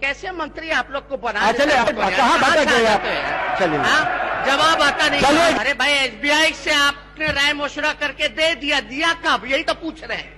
कैसे मंत्री आप लोग को बना चलिए कहाँ बात चलिए जवाब आता नहीं। अरे भाई एसबीआई से आपने राय मशुरा करके दे दिया कब, यही तो पूछ रहे हैं।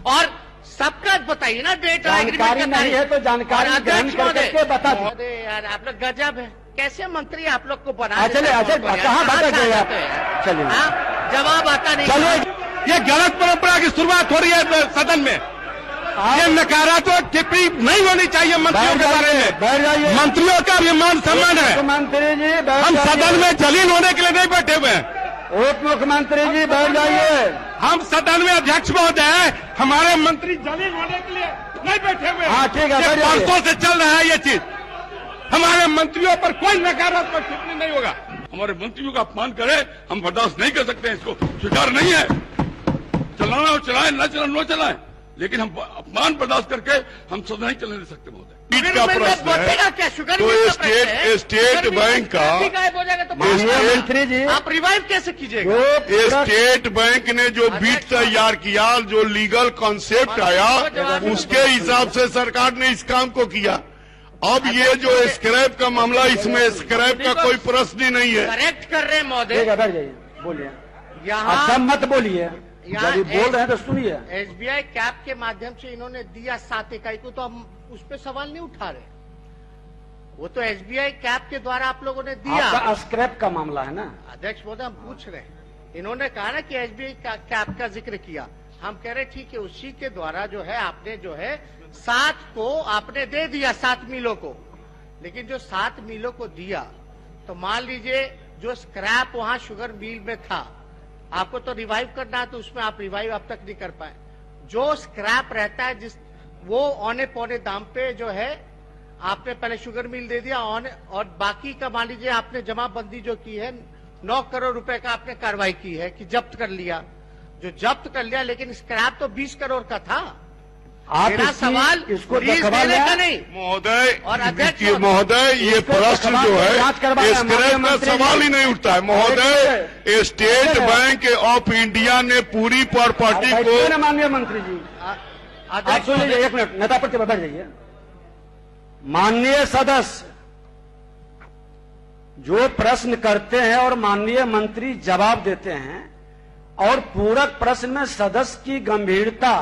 और सबका बताइए ना डेट। जानकारी नहीं है तो जानकारी ग्रहण करके बता दो यार। आप लोग गजब है, कैसे मंत्री आप लोग को बना। चलिए कहाँ बात चलिए जवाब आता नहीं। चलिए ये गलत परंपरा की शुरुआत हो रही है सदन में। ये नकारात्मक टिप्पणी नहीं होनी चाहिए मंत्रियों के बारे में। मंत्रियों का भी मान सम्मान है। मंत्री जी हम सदन में जलील होने के लिए नहीं बैठे हुए हैं। उप मुख्यमंत्री जी बैठ जाइए। हम सदन में अध्यक्ष महोदय है, हमारे मंत्री जलील होने के लिए नहीं बैठे हुए हैं। हाँ ठीक है, परसों से चल रहा है ये चीज। हमारे मंत्रियों पर कोई नकारात्मक टिप्पणी नहीं होगा। हमारे मंत्रियों का अपमान करे, हम बर्दाश्त नहीं कर सकते, इसको स्वीकार नहीं है। चलाना हो चलाएं, न चलाना न चलाएं, लेकिन हम अपमान बर्दाश्त करके हम सदन नहीं चलने दे सकते महोदय। का प्रश्न है तो स्टेट बैंक का मंत्री जी आप रिवाइव कैसे कीजिएगा। स्टेट बैंक ने जो बीट तैयार किया, जो लीगल कॉन्सेप्ट आया, उसके हिसाब से सरकार ने इस काम को किया। अब ये जो स्क्रैप का मामला, इसमें स्क्रैप का कोई प्रश्न ही नहीं है। करेक्ट कर रहे हैं महोदय। बैठ जाइए, बोलिए। यहाँ सब मत बोलिए, यदि बोल रहे हैं तो सुनिए। एसबीआई कैप के माध्यम से इन्होंने दिया 7 इकाई को, तो हम उस पर सवाल नहीं उठा रहे। वो तो एसबीआई कैप के द्वारा आप लोगों ने दिया। आपका स्क्रैप का मामला है ना अध्यक्ष महोदय, हम पूछ रहे हैं। इन्होंने कहा ना कि एसबीआई कैप का जिक्र किया, हम कह रहे ठीक है, उसी के द्वारा जो है आपने जो है 7 को आपने दे दिया 7 मिलों को। लेकिन जो 7 मिलों को दिया, तो मान लीजिए जो स्क्रैप वहां शुगर मिल में था, आपको तो रिवाइव करना है, तो उसमें आप रिवाइव अब तक नहीं कर पाए। जो स्क्रैप रहता है जिस वो औने पौने दाम पे जो है आपने पहले शुगर मिल दे दिया, और बाकी का मान लीजिए आपने जमाबंदी जो की है 9 करोड़ रुपए का आपने कार्रवाई की है कि जब्त कर लिया, जो जब्त कर लिया, लेकिन स्क्रैप तो 20 करोड़ का था। मेरा सवाल इसको देने का नहीं महोदय। और अध्यक्ष महोदय, ये प्रश्न जो है स्क्रैप का सवाल ही नहीं उठता है महोदय। स्टेट बैंक ऑफ इंडिया ने पूरी प्रॉपर्टी को। माननीय मंत्री जी आप सुन लीजिए, 1 मिनट, नेता प्रतिपक्ष बैठ जाइए। माननीय सदस्य जो प्रश्न करते हैं और माननीय मंत्री जवाब देते हैं, और पूरक प्रश्न में सदस्य की गंभीरता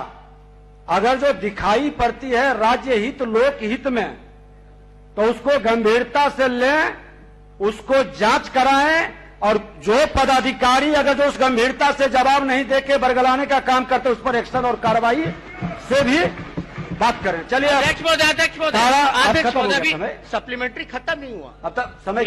अगर जो दिखाई पड़ती है राज्य हित लोक हित में, तो उसको गंभीरता से लें, उसको जांच कराएं, और जो पदाधिकारी अगर जो उस गंभीरता से जवाब नहीं देके बरगलाने का काम करते, उस पर एक्शन और कार्रवाई से भी बात करें। चलिए अध्यक्ष महोदय, सप्लीमेंट्री खत्म नहीं हुआ अब तक समय।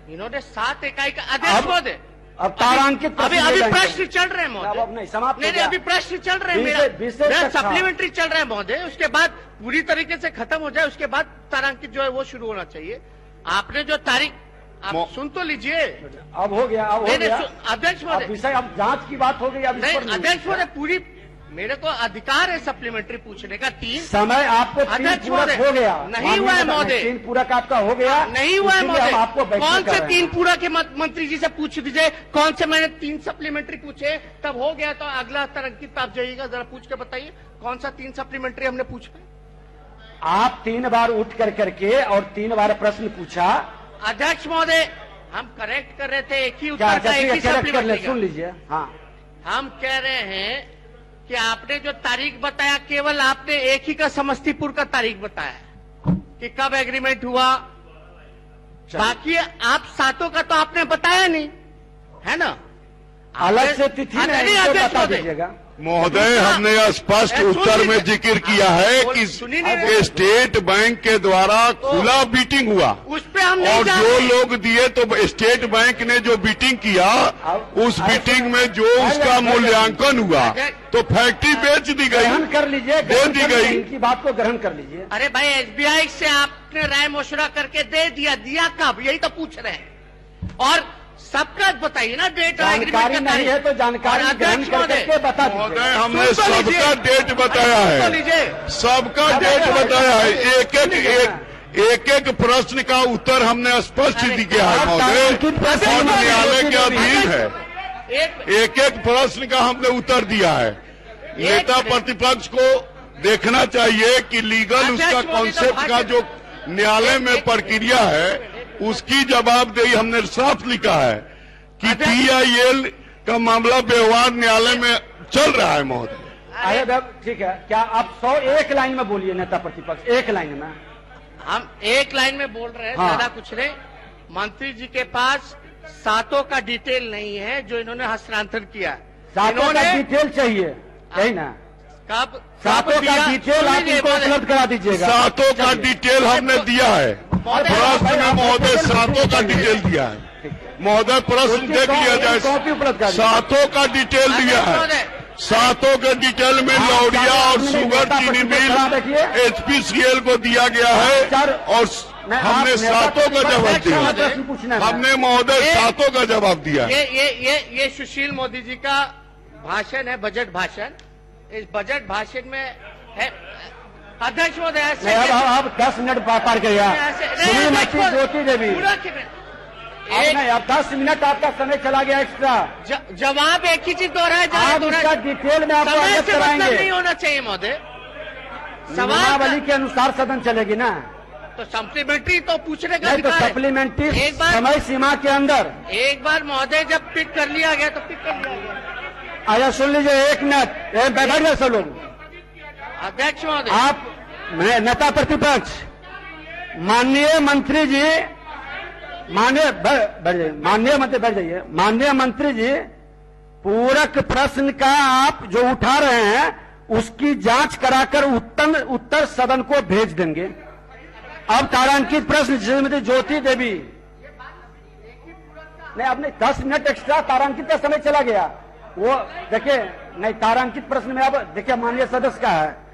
इन्होंने 7 इकाई का अध्यक्ष महोदय अब तारांकित अभी प्रश्न चल रहे हैं महोदय। अब नहीं समाप्त नहीं, अभी प्रश्न चल रहे हैं। मेरा सप्लीमेंट्री चल रहा है महोदय, उसके बाद पूरी तरीके से खत्म हो जाए, उसके बाद तारांकित जो है वो शुरू होना चाहिए। आपने जो तारीख आप सुन तो लीजिए। अब हो गया, अब हो गया अध्यक्ष महोदय। विषय अब जांच की बात हो गई। अब अध्यक्ष महोदय, पूरी मेरे को अधिकार है सप्लीमेंट्री पूछने का। 3 समय आपको 3 पूरक हो गया। नहीं हुआ है महोदय। 3 पूरक आपका हो गया। नहीं हुआ है महोदय। आपको कौन से 3 पूरक के मंत्री जी से पूछ दीजिए, कौन से मैंने 3 सप्लीमेंट्री पूछे, तब हो गया। तो अगला तारांकित आप जाइएगा, जरा पूछ के बताइए कौन सा 3 सप्लीमेंट्री हमने पूछा। आप 3 बार उठ करके और 3 बार प्रश्न पूछा। अध्यक्ष महोदय, हम करेक्ट कर रहे थे, एक ही उत्तर का, एक ही सप्लीमेंट्री। सुन लीजिए। हाँ, हम कह रहे हैं कि आपने जो तारीख बताया, केवल आपने एक ही का समस्तीपुर का तारीख बताया कि कब एग्रीमेंट हुआ, बाकी आप 7 का तो आपने बताया नहीं, है ना। अलग से तिथि नहीं बता दीजिएगा महोदय। हमने स्पष्ट उत्तर में जिक्र किया है कि स्टेट बैंक के द्वारा खुला बीटिंग हुआ, उस पे हम और जो लोग दिए, तो स्टेट बैंक ने जो बीटिंग किया, उस बीटिंग में जो उसका मूल्यांकन हुआ, तो फैक्ट्री बेच दी गई, ग्रहण कर लीजिए, दे दी गई। इनकी बात को ग्रहण कर लीजिए। अरे भाई, एसबीआई से आपने राय मशुरा करके दे दिया कब, यही तो पूछ रहे हैं। और सबका बताइए ना डेट। जानकारी नहीं है तो जानकारी ग्रहण करके बता दीजिए। महोदय, हमने सबका डेट बताया है, सबका डेट बताया है। एक एक प्रश्न का उत्तर हमने स्पष्ट दिया है महोदय, और न्यायालय के अधीन है। एक एक प्रश्न का हमने उत्तर दिया है। नेता प्रतिपक्ष को देखना चाहिए कि लीगल उसका कॉन्सेप्ट का जो न्यायालय में प्रक्रिया है उसकी जवाबदेही हमने साफ लिखा है कि PIL का मामला व्यवहार न्यायालय में चल रहा है महोदय। अरे ठीक है, क्या आप 101 लाइन में बोलिए नेता प्रतिपक्ष, एक लाइन में। हम एक लाइन में बोल रहे हैं, हाँ। ज्यादा कुछ नहीं। मंत्री जी के पास सातों का डिटेल नहीं है जो इन्होंने हस्तांतरण किया। सातों का डिटेल चाहिए, यही ना? कब सातों का डिटेल आप इनको उपलब्ध करा दीजिएगा। सातों का डिटेल हमने दिया है प्रश्न में महोदय, सातों का डिटेल दिया है महोदय। प्रश्न देख लिया जाए, कॉपी उपलब्ध करा सातों का डिटेल दिया है। सातों के डिटेल में लौरिया और शुगर चीनी मिल HPCL को दिया गया है और हमने सातों का जवाब दिया। हमने महोदय सातों का जवाब दिया है। ये सुशील मोदी जी का भाषण है, बजट भाषण। इस बजट भाषण में है अध्यक्ष महोदय। अब 10 मिनट पार कर गया ज्योति देवी। नहीं, अब 10 मिनट आपका समय चला गया एक्स्ट्रा। जवाब एक ही चीज दोहराया जाए, आप इसका डिटेल में आपको अवगत कराएंगे। नहीं होना चाहिए महोदय। नियमावली के अनुसार सदन चलेगी ना, तो सप्लीमेंट्री तो पूछने का नहीं तो सप्लीमेंट्री समय सीमा के अंदर। एक बार महोदय जब पिक कर लिया गया तो पिक कर लिया गया। आया सुन लीजिए, 1 मिनट बैठ जाए सब लोग। अध्यक्ष महोदय, आप नेता प्रतिपक्ष, माननीय मंत्री जी, माननीय मंत्री बैठ जाइए। माननीय मंत्री जी, पूरक प्रश्न का आप जो उठा रहे हैं उसकी जांच कराकर उत्तर सदन को भेज देंगे। अब तारांकित प्रश्न श्रीमती ज्योति देवी, नहीं आपने 10 मिनट एक्स्ट्रा तारांकित का समय चला गया। वो देखिए, नहीं तारांकित प्रश्न में अब देखिए माननीय सदस्य का है।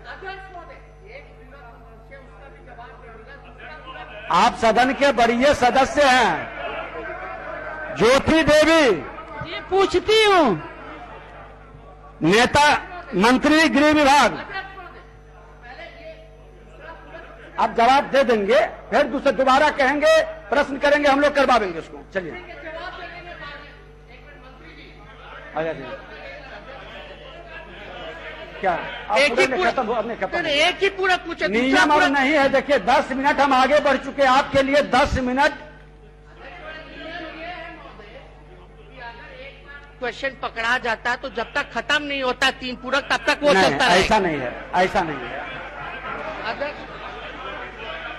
आप सदन के वरीय सदस्य हैं। ज्योति देवी, ये पूछती हूँ। नेता मंत्री गृह विभाग, आप जवाब दे देंगे, फिर दूसरे दोबारा कहेंगे, प्रश्न करेंगे, हम लोग करवा देंगे उसको। चलिए क्या एक ही पूरा पूछे, नियम और नहीं है। देखिए 10 मिनट हम आगे बढ़ चुके, आपके लिए 10 मिनट। क्वेश्चन पकड़ा जाता है तो जब तक खत्म नहीं होता 3 पूरक तब तक वो चलता है। ऐसा नहीं है, ऐसा नहीं है।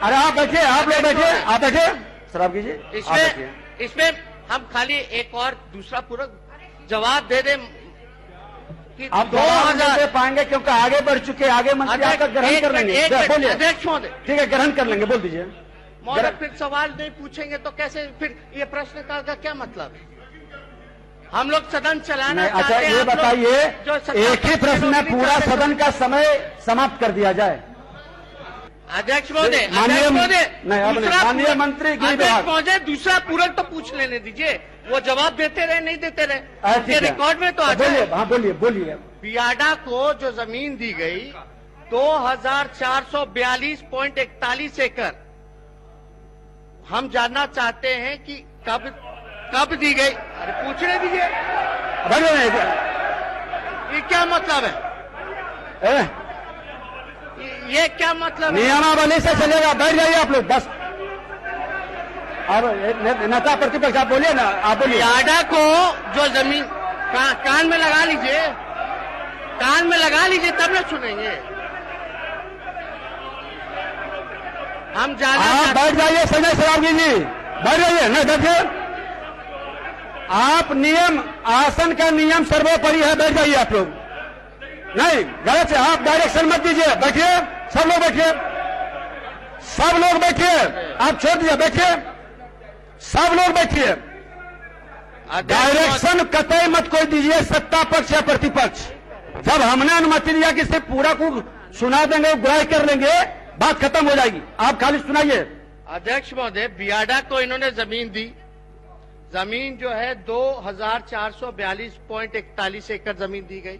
अरे आप बैठिए, आप लोग बैठिए, आप बैठिए, शराब कीजिए। इसमें हम खाली एक और दूसरा पूरक जवाब दे दें कि आप 2000 दे पाएंगे क्योंकि आगे बढ़ चुके, आगे मंत्री आपका ग्रहण कर लेंगे। बोलिए अध्यक्ष महोदय, ठीक है, ग्रहण कर लेंगे, बोल दीजिए। महोदय फिर सवाल नहीं पूछेंगे तो कैसे, फिर ये प्रश्नकाल का क्या मतलब है? हम लोग सदन चलाना अच्छा ये बताइए, एक ही प्रश्न में पूरा सदन का समय समाप्त कर दिया जाए। अध्यक्ष महोदय, माननीय मंत्री गृह विभाग महोदय, दूसरा पूरक तो पूछ लेने दीजिए। वो जवाब देते रहे, नहीं देते रहे, रिकॉर्ड में तो आ जाए। हाँ बोलिए। बियाडा को जो जमीन दी गई 2442.41 एकड़, हम जानना चाहते हैं कि कब दी गई। अरे पूछने दीजिए, ये क्या मतलब है? ये क्या मतलब है? नियमावली से चलेगा, बैठ जाइए आप लोग। 10 अब नेता प्रतिपक्ष आप बोलिए ना, आप बोलिए। बियाडा को जो जमीन कान में लगा लीजिए, कान में लगा लीजिए, तब ना सुनेंगे हम। आप बैठ जाइए संजय सरावगी जी, बैठ जाइए। नहीं बैठिए आप, नियम आसन का नियम सर्वोपरि है, बैठ जाइए आप लोग। नहीं गलत है, आप डायरेक्शन मत दीजिए, बैठिए सब लोग, बैठिए सब लोग, बैठिए आप छोड़ दीजिए, बैठिए सब लोग, बैठिए। डायरेक्शन कतई मत कोई दीजिए, सत्ता पक्ष या प्रतिपक्ष। जब हमने अनुमति दिया कि सिर्फ पूरा को सुना देंगे, ग्राह्य कर लेंगे, बात खत्म हो जाएगी। आप खाली सुनाइए। अध्यक्ष महोदय, बियाडा को इन्होंने जमीन दी। जमीन जो है 2442.41 एकड़ जमीन दी गई।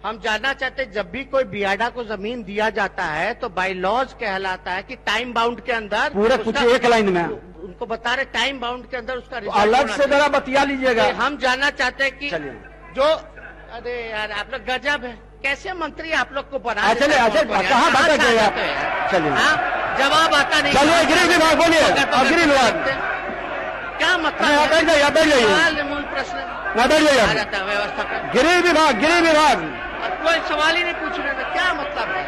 हम जानना चाहते हैं, जब भी कोई बियाडा को जमीन दिया जाता है तो बाय लॉज कहलाता है कि टाइम बाउंड के अंदर। पूरा कुछ एक लाइन में उनको बता रहे, टाइम बाउंड के अंदर उसका अलग से जरा बतिया लीजिएगा। हम जानना चाहते हैं कि जो, अरे यार आप लोग गजब है। कैसे मंत्री आप लोग को बना चलिए कहाँ भटक गए आप? चलिए जवाब आता नहीं। चलिए गृह विभाग बोलिए। गृह विभाग क्या मतलब? बैठ जाइए मूल प्रश्न बैठ जाइए आ जाता है व्यवस्था पर। गृह विभाग कोई सवाल ही नहीं पूछ रहे थे, क्या मतलब है?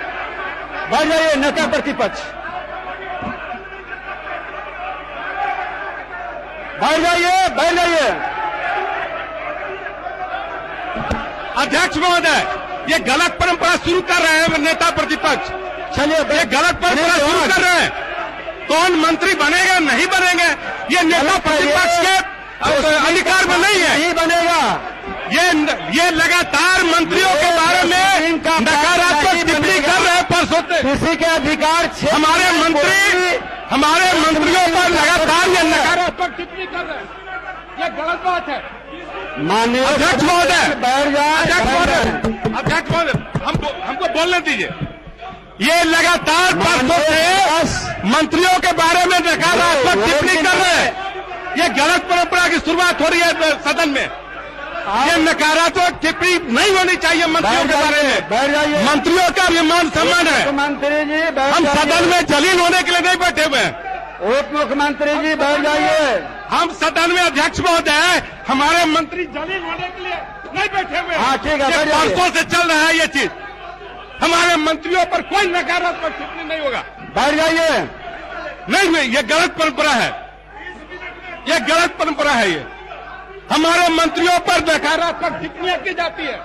बैठ जाइए नेता प्रतिपक्ष बैठ जाइए। अध्यक्ष महोदय, ये गलत परंपरा शुरू कर रहे हैं नेता प्रतिपक्ष। चलिए ये गलत परंपरा शुरू कर रहे हैं। कौन मंत्री बनेगा नहीं बनेंगे ये नेता प्रतिपक्ष के अधिकार में नहीं है। नहीं बनेगा। ये लगातार मंत्रियों के बारे में नकारात्मक टिप्पणी कर रहे हैं। परसों से किसी के अधिकार हमारे मंत्रियों पर लगातार ये नकारात्मक टिप्पणी कर रहे हैं। ये गलत बात है। माननीय अध्यक्ष महोदय, अध्यक्ष महोदय हमको बोलने दीजिए। ये लगातार परसों से मंत्रियों के बारे में नकारात्मक टिप्पणी कर रहे हैं। ये गलत परंपरा की शुरुआत हो रही है सदन में। ये नकारात्मक टिप्पणी नहीं होनी चाहिए मंत्रियों के बारे में। बैठ जाइए। मंत्रियों का भी मान सम्मान है। मंत्री जी हम सदन में जलील होने के लिए नहीं बैठे हुए हैं। उप मुख्यमंत्री जी बैठ जाइए। हम सदन में अध्यक्ष महोदय हमारे मंत्री जलील होने के लिए नहीं बैठे हुए हैं। हाँ ठीक है, बैठ जाइए। परसों से चल रहा है ये चीज। हमारे मंत्रियों पर कोई नकारात्मक टिप्पणी नहीं होगा। बैठ जाइए। नहीं, ये गलत परंपरा है। ये गलत परंपरा है। ये हमारे मंत्रियों पर नकारात्मक टिप्पणियां की जाती है।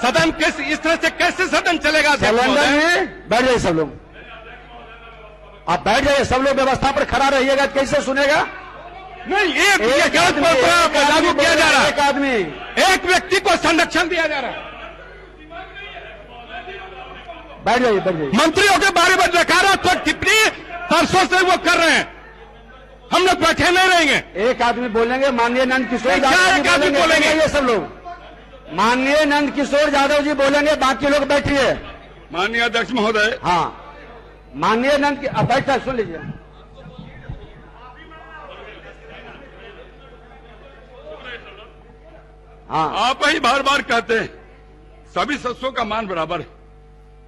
सदन इस तरह से कैसे सदन चलेगा? बैठ जाइए सब लोग। आप बैठ जाइए, सब लोग व्यवस्था पर खड़ा रहिएगा। कैसे सुनेगा? नहीं, ये गलत परंपरा लागू किया जा रहा है। एक आदमी, एक व्यक्ति को संरक्षण दिया जा रहा है। बैठ जाइए। मंत्रियों के बारे में नकारात्मक टिप्पणी परसों से वो कर रहे हैं। हम लोग बैठे नहीं रहेंगे। एक आदमी बोलेंगे, माननीय नंद किशोर एक आदमी बोलेंगे। ये सब लोग माननीय नंद किशोर यादव जी बोलेंगे, बाकी लोग बैठिए। माननीय अध्यक्ष महोदय। हाँ, माननीय नंद अब बैठा, सुन लीजिए। हाँ, आप ही बार बार कहते हैं सभी सदस्यों का मान बराबर है,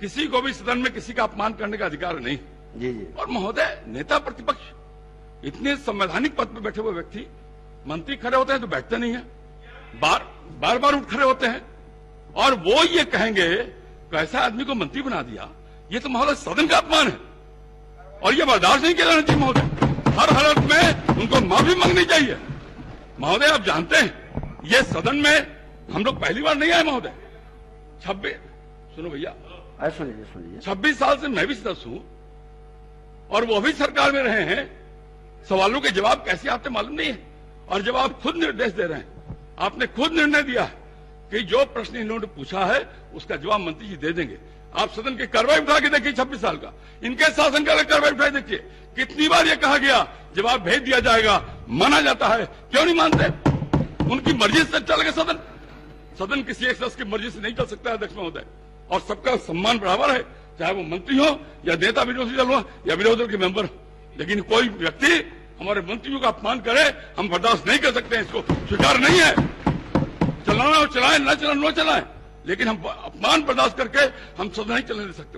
किसी को भी सदन में किसी का अपमान करने का अधिकार नहीं। जी। और महोदय, नेता प्रतिपक्ष इतने संवैधानिक पद पर बैठे हुए व्यक्ति, मंत्री खड़े होते हैं तो बैठते नहीं है, बार बार उठ खड़े होते हैं और वो ये कहेंगे कैसा आदमी को मंत्री बना दिया। ये तो महोदय सदन का अपमान है और ये बर्दाश्त नहीं किया जाना चाहिए। महोदय, हर हालत में उनको माफी मांगनी चाहिए। महोदय, आप जानते हैं ये सदन में हम लोग पहली बार नहीं आए महोदय। 26 सुनो भैया, सुन लीजिए। 26 साल से मैं भी सदस्य हूं और वो भी सरकार में रहे हैं। सवालों के जवाब कैसे आते मालूम नहीं है। और जब आप खुद निर्देश दे रहे हैं, आपने खुद निर्णय दिया कि जो प्रश्न इन्होंने पूछा है उसका जवाब मंत्री जी दे देंगे। आप सदन की कार्रवाई उठा के देखिए, 26 साल का इनके शासनकाल की कार्रवाई उठा देखिए। कितनी बार ये कहा गया जवाब भेज दिया जाएगा, माना जाता है, क्यों नहीं मानते? उनकी मर्जी से चलेगा सदन। सदन किसी एक सदस्य की मर्जी से नहीं चल सकता अध्यक्ष महोदय। और सबका सम्मान बराबर है, चाहे वो मंत्री हो या नेता विरोधी दल हो या विरोधी दल के मेंबर हो। लेकिन कोई व्यक्ति हमारे मंत्रियों का अपमान करे, हम बर्दाश्त नहीं कर सकते हैं। इसको स्वीकार नहीं है। चलाना हो चलाएं, न चलाना न चलाएं, लेकिन हम अपमान बर्दाश्त करके हम सदन नहीं चलने दे सकते।